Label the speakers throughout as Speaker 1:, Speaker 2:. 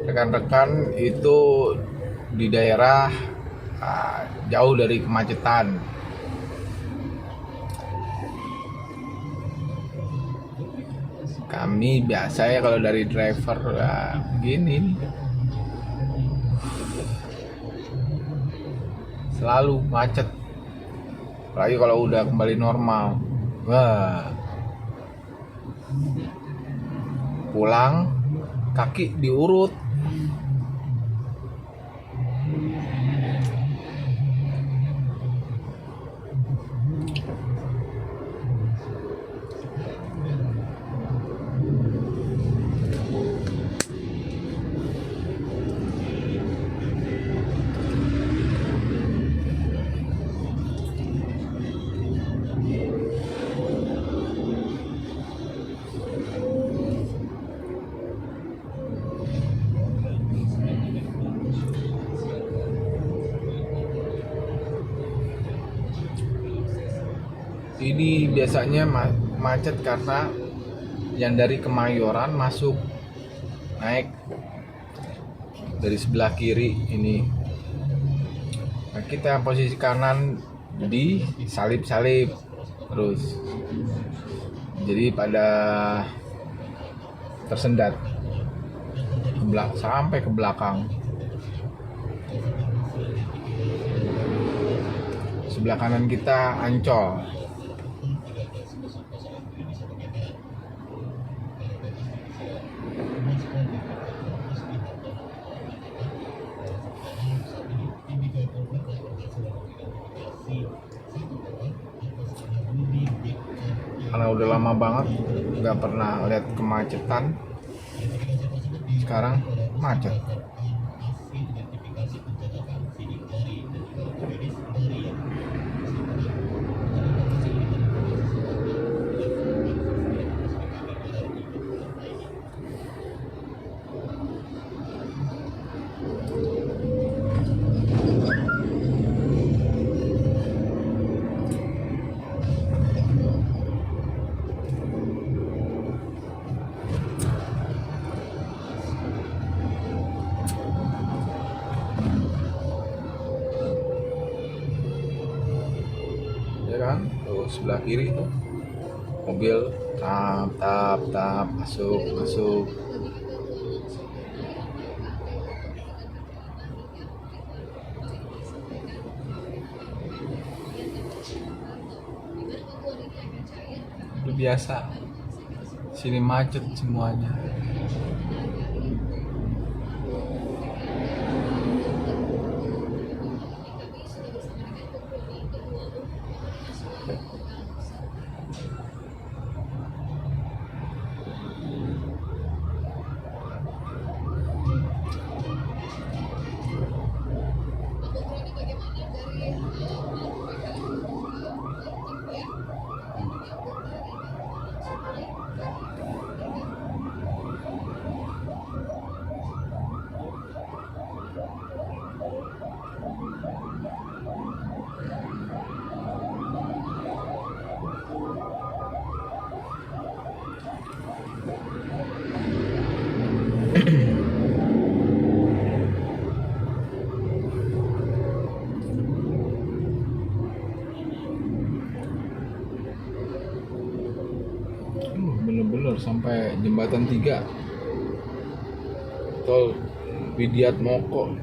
Speaker 1: rekan-rekan itu di daerah jauh dari kemacetan. Kami biasa ya kalau dari driver begini nih. Selalu macet. Apalagi kalau udah kembali normal. Wah. Pulang kaki diurut. Ini biasanya macet karena yang dari Kemayoran masuk naik dari sebelah kiri ini. Nah, kita posisi kanan di salip-salip terus. Jadi pada tersendat sampai ke belakang. Sebelah kanan kita Ancol. Karena udah lama banget nggak pernah lihat kemacetan, sekarang macet. Ya kan, tuh sebelah kiri tuh mobil tap masuk. Udah biasa, sini macet semuanya. Bener-bener sampai jembatan 3 tol Widiat Moko.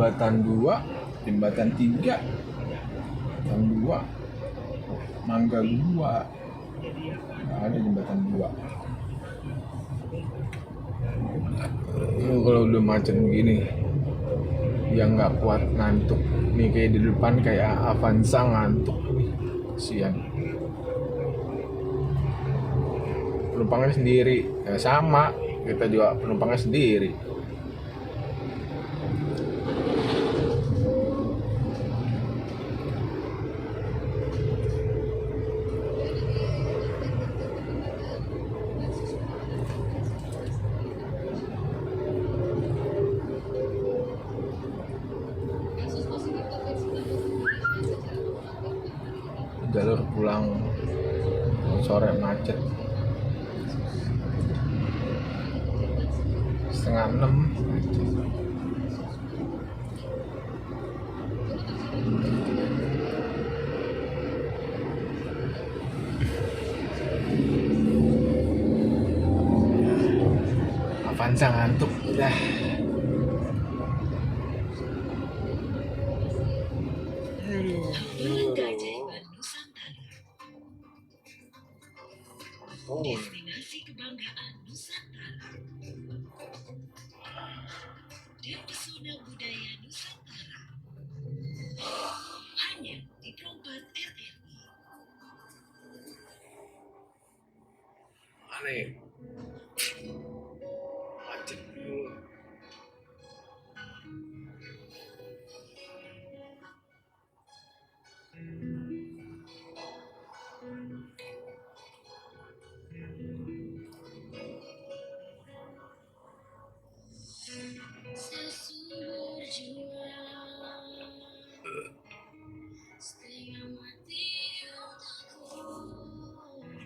Speaker 1: jembatan 2, jembatan 3, jembatan 2, Mangga 2. Nggak ada jembatan 2. Lu kalau udah macet begini, yang nggak kuat ngantuk. Nih kayak di depan kayak Avanza ngantuk. Kasian. Penumpangnya sendiri. Ya sama, kita juga penumpangnya sendiri. Jalur pulang sore macet. 5:30. Avanza ngantuk udah.
Speaker 2: Destinasi kebanggaan Nusantara dan pesona budaya Nusantara hanya di Perompak RRI.
Speaker 1: Mana ya? Macet dulu.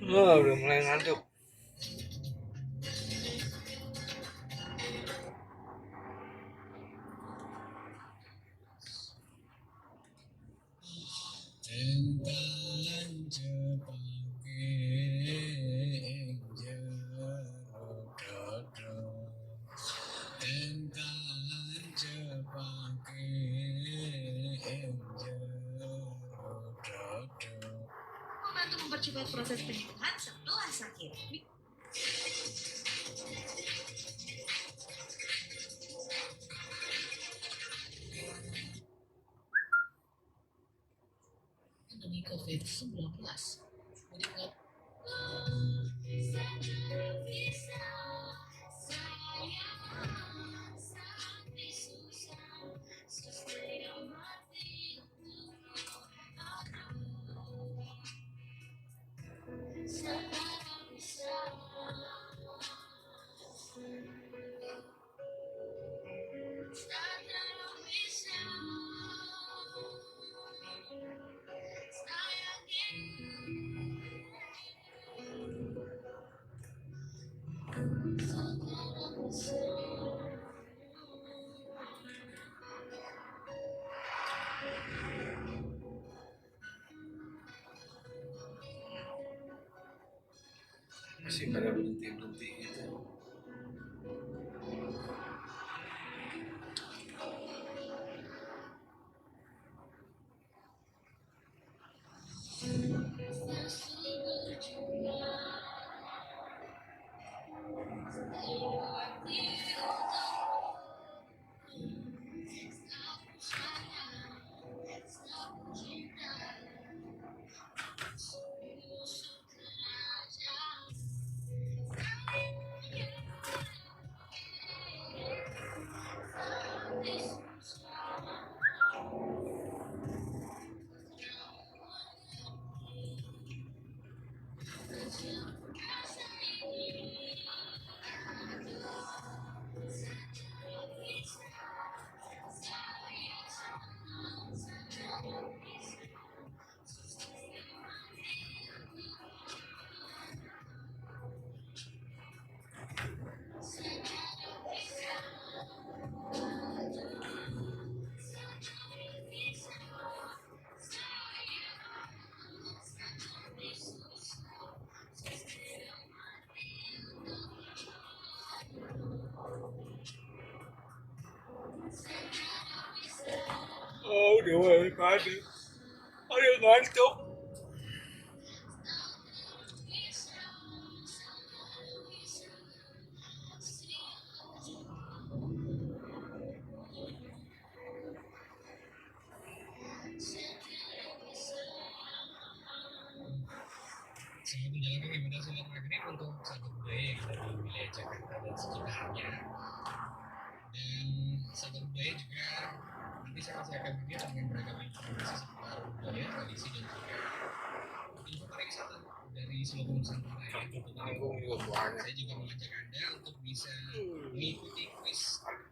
Speaker 1: Udah mulai ngantuk.
Speaker 2: Membantu mempercepat proses penyembuhan setelah sakit. Pandemi COVID-19 meningkat.
Speaker 1: Masih pada berhenti gitu. udah mulai padat. Ayo ngantuk.
Speaker 3: Sebagai menjalankan ibadah sholat maghrib untuk sahabat budaya yang ada di wilayah Jakarta dan sekitarnya. Dan sahabat budaya juga nanti saya masih akan hadir dengan beragam informasi seputar budaya, tradisi dan juga info pariwisata dari seluruh Nusantara ya.
Speaker 1: Tanggung juga banyak.
Speaker 3: Saya juga mengajak Anda untuk bisa mengikuti kuis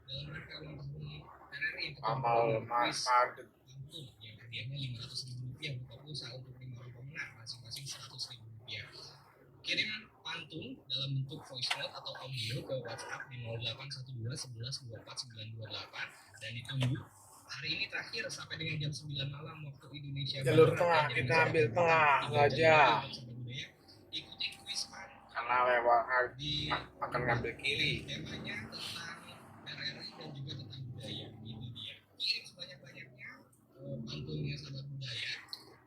Speaker 3: dalam rangka ulang tahun RRI yang
Speaker 1: Amal
Speaker 3: kuis
Speaker 1: padat.
Speaker 3: pantun yang hadiahnya Rp500.000 berupa pulsa untuk 5 orang pemenang masing-masing Rp100.000. Kirim pantun dalam bentuk voice note atau audio ke WhatsApp di 0812 11 24 928 dan ditunggu. Hari ini terakhir sampai dengan jam 9 malam waktu Indonesia
Speaker 1: Jalur
Speaker 3: Barat.
Speaker 1: tengah, kita ambil tengah saja.
Speaker 3: Ikuti kuis pan
Speaker 1: Karena lewat
Speaker 3: di
Speaker 1: akan ngambil kiri.
Speaker 3: temanya tentang RRI dan juga tentang budaya. Itu dia. Kirim sebanyak-banyaknya pantunnya sahabat budaya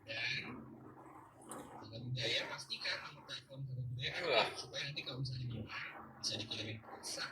Speaker 3: dan sahabat budaya pastikan nomor telepon sahabat budaya aktif supaya nanti kalau misalnya menang bisa dikirimin pulsa.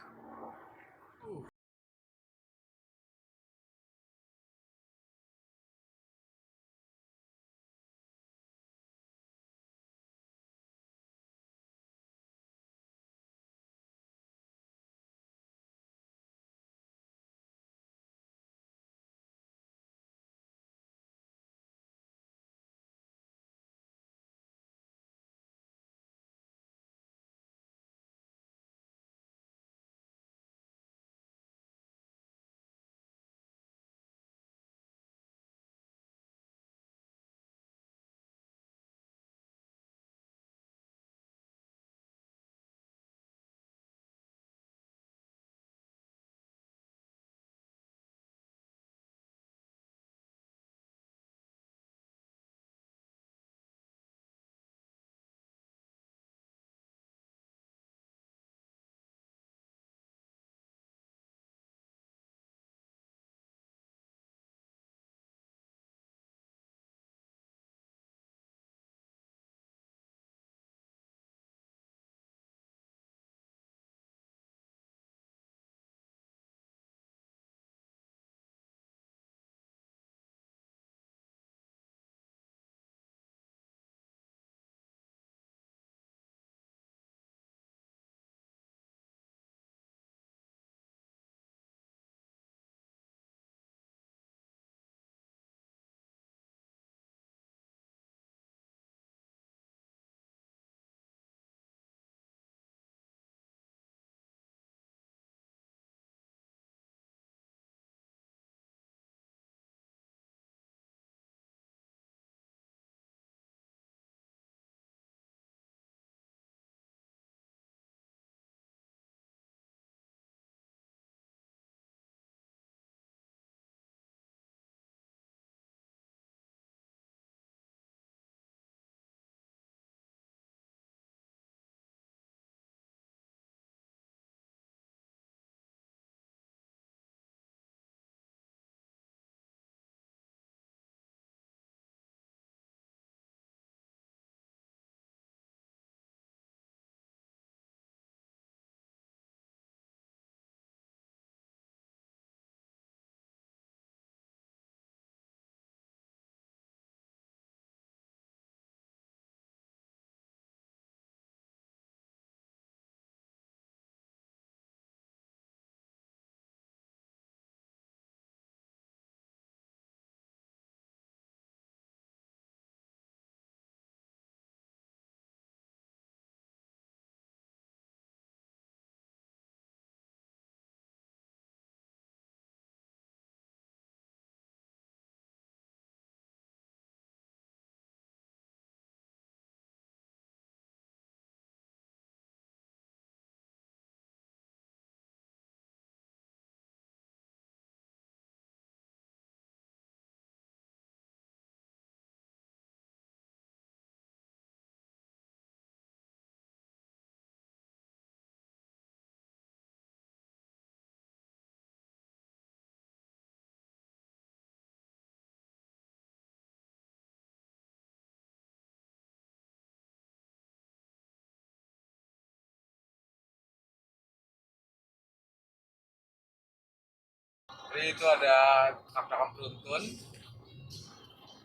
Speaker 1: Jadi itu ada tabrakan beruntun,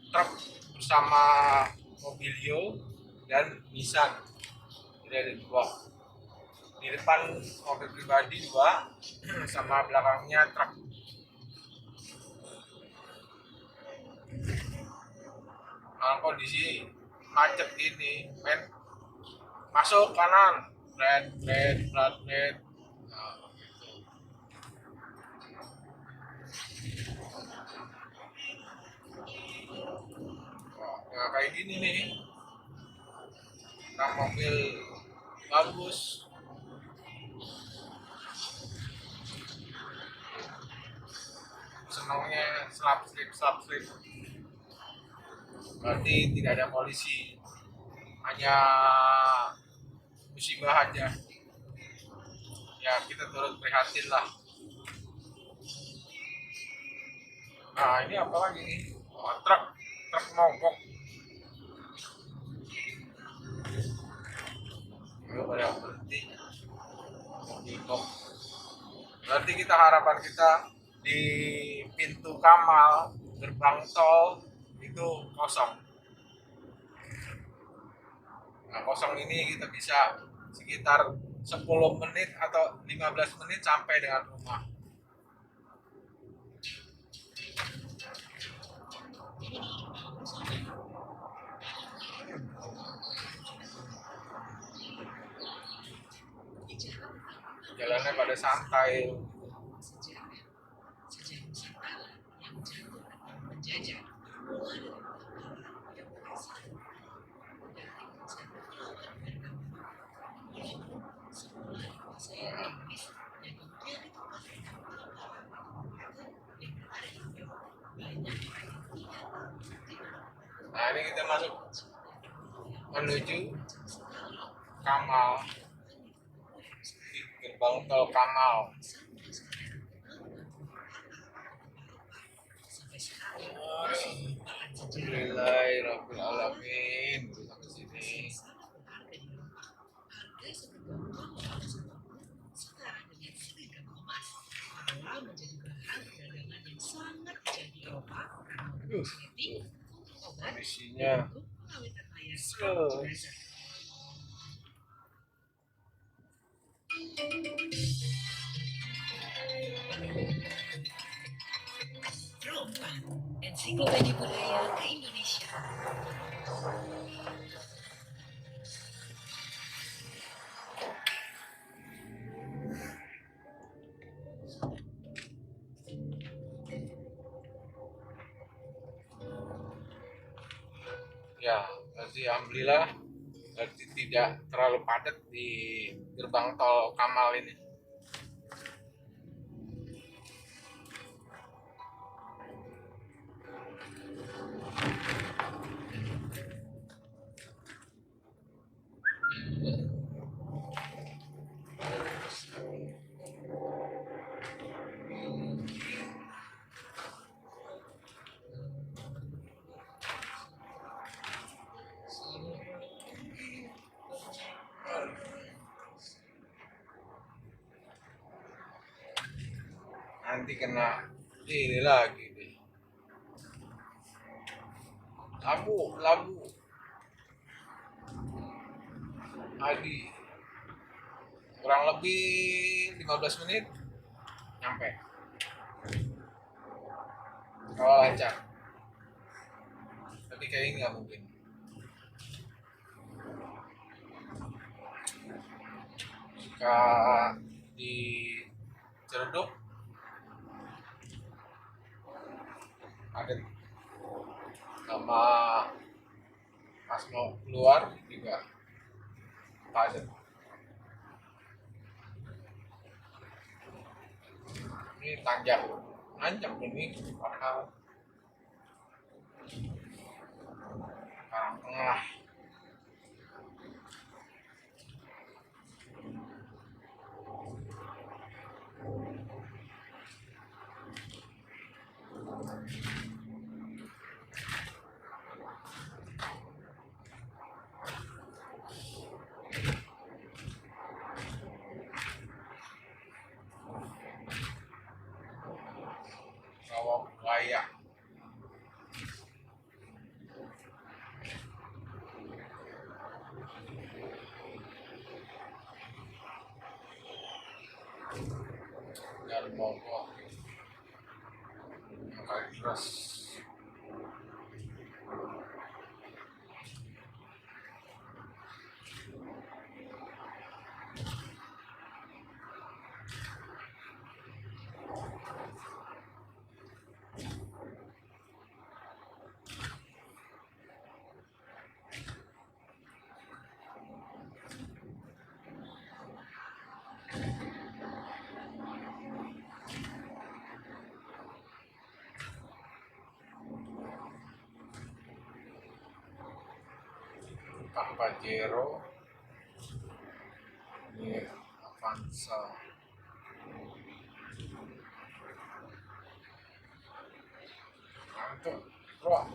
Speaker 1: truk bersama Mobilio dan Nissan. Jadi ada dua. Di depan mobil pribadi dua, sama belakangnya truk. Nah, kondisi macet ini, men, masuk kanan, red, red, red, red. Nah, gitu. Nah, kayak gini nih, nah, mobil bagus, senangnya slap slip. Berarti tidak ada polisi, hanya musibah aja. Ya kita turut prihatin lah. Nah ini apa lagi nih? Oh, truk mogok. Ini pada berhenti. Mogok. Berarti kita harapan kita di pintu Kamal gerbang tol itu kosong. Nah, kosong ini kita bisa sekitar 10 menit atau 15 menit sampai dengan rumah. Jalannya pada santai.
Speaker 2: Sejarah Nusantara yang jatuh atau menjajah.
Speaker 1: Nah ini kita masuk menuju Kamal, di gerbang tol Kamal. Alhamdulillahirrahmanirrahim. Sampai sini. Kondisinya
Speaker 2: Rompan, ensiklopedia budaya ke Indonesia.
Speaker 1: ya, berarti alhamdulillah berarti tidak terlalu padat di gerbang tol Kamal ini. Nanti kena ini lagi deh. Labu Adi kurang lebih 15 menit nyampe kalau lancar, tapi kayaknya nggak mungkin. Jika di Ciledug ada sama pas mau keluar juga padat. Ini nanjak ini padahal Karang Tengah. mogok yang kali keras. Pak Pajero ini Avanza. Mantap, bro.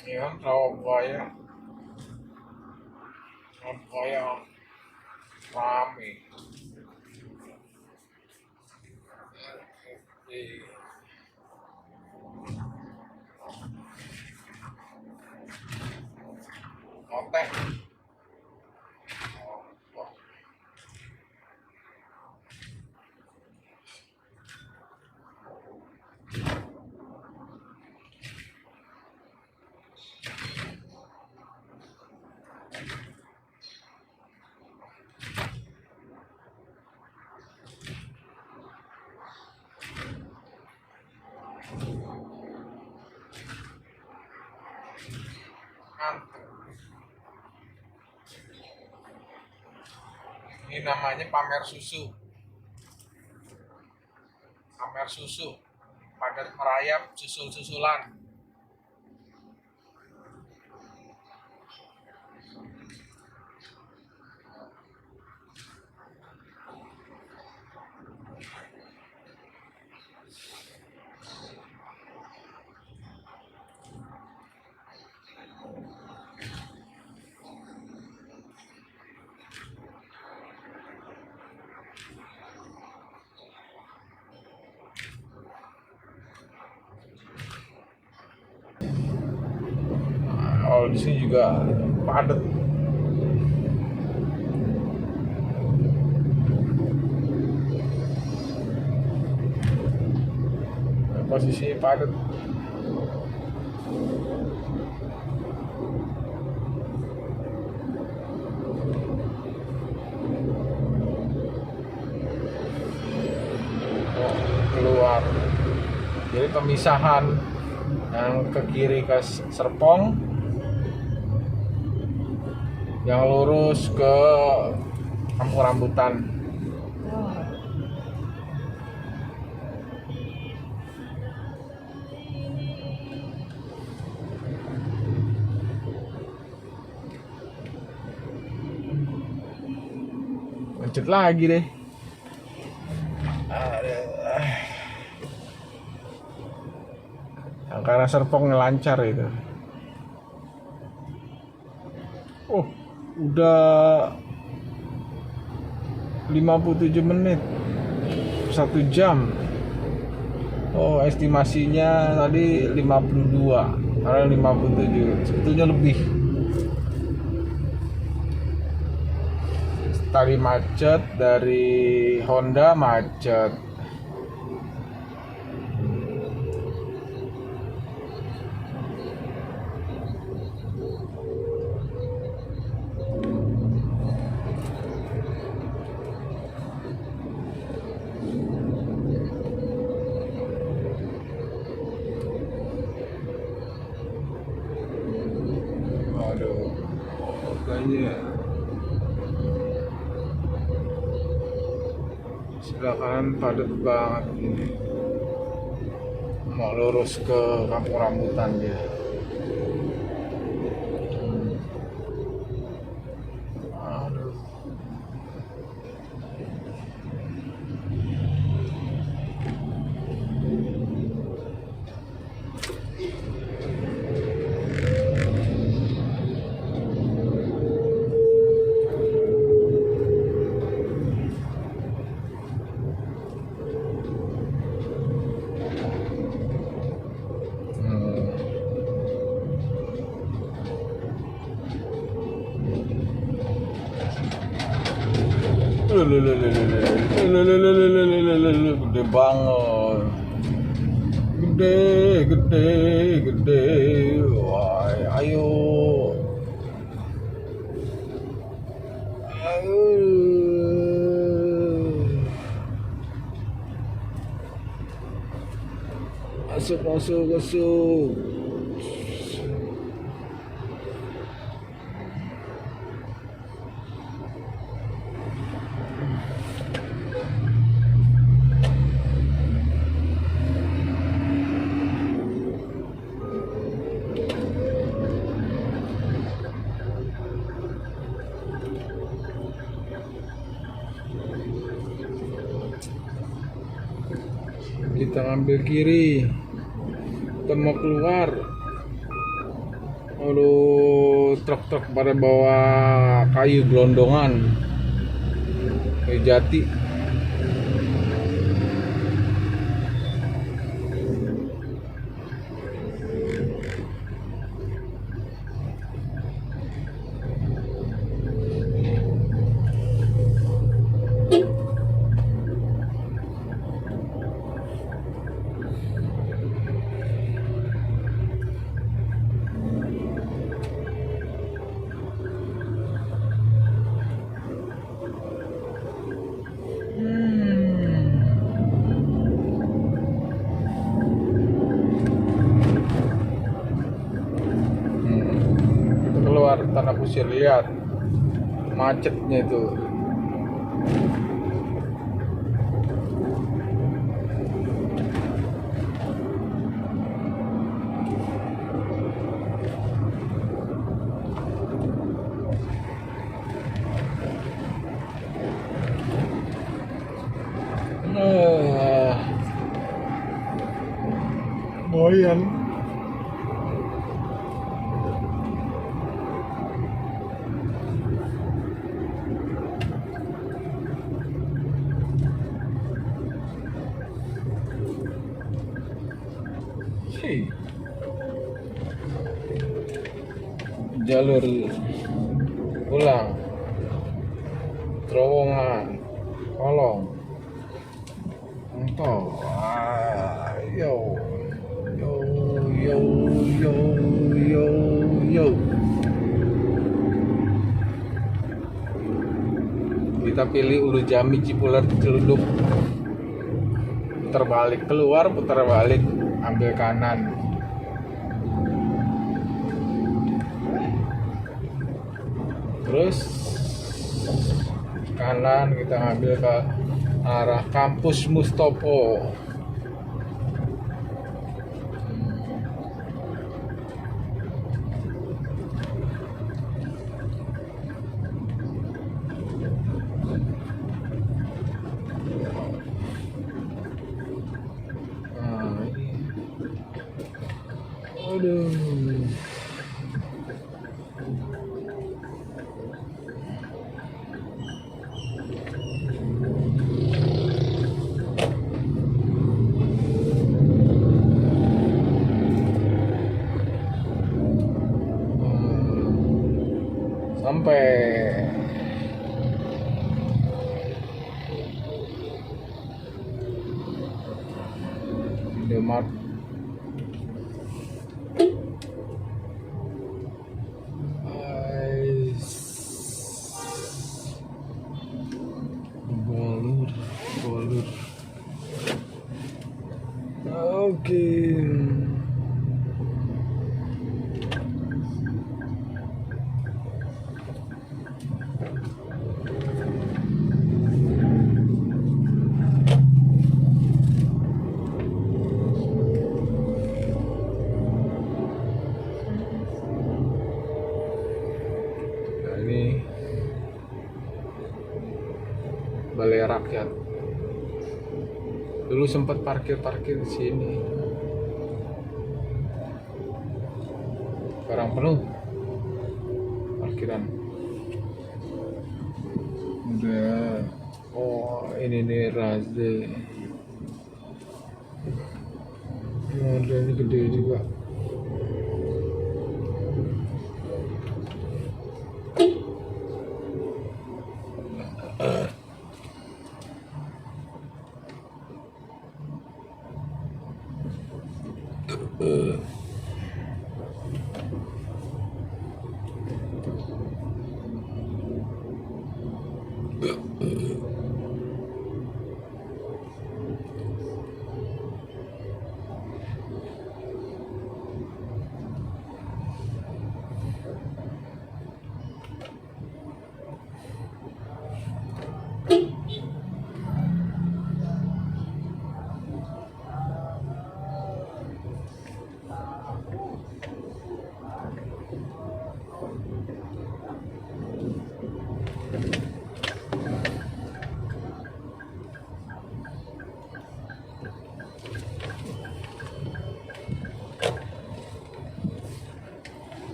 Speaker 1: Ini kan Surabaya rame. Oteh. Ini namanya pamer susu. Pamer susu, padat merayap, susul-susulan. Oh, di sini juga padat. Posisi padat. Oh, keluar. Jadi pemisahan yang ke kiri ke Serpong, yang lurus ke Kampung Rambutan. Macet lagi deh. Yang karena Serpong lancar itu. Oh, udah 57 menit, 1 jam. Oh, estimasinya tadi 52, karena 57, sebetulnya lebih. Tadi macet, dari Honda macet. Aduh, kayaknya silakan padat banget ini. mau lurus ke kampung rambutan dia. Aduh. Gede banget, gede. Wah, ayo, masuk. Kita ngambil kiri, kita mau keluar. Aduh, truk-truk pada bawa kayu gelondongan, kayu jati. Keluar tanah kusir, lihat macetnya itu. Lumayan. Jalur pulang terowongan kolong entah. Yo kita pilih Ulu Jami, Cipuler, Celuduk, putar balik, keluar putar balik, ambil kanan. Terus kanan kita ngambil ke arah kampus Mustopo. Aduh. Sampai Indomaret. Bolur. Oke. Balai Rakyat. Dulu sempat parkir di sini. Sekarang penuh parkiran. Udah. Oh, ini nih Razde. Modelnya gede juga.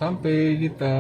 Speaker 1: Sampai kita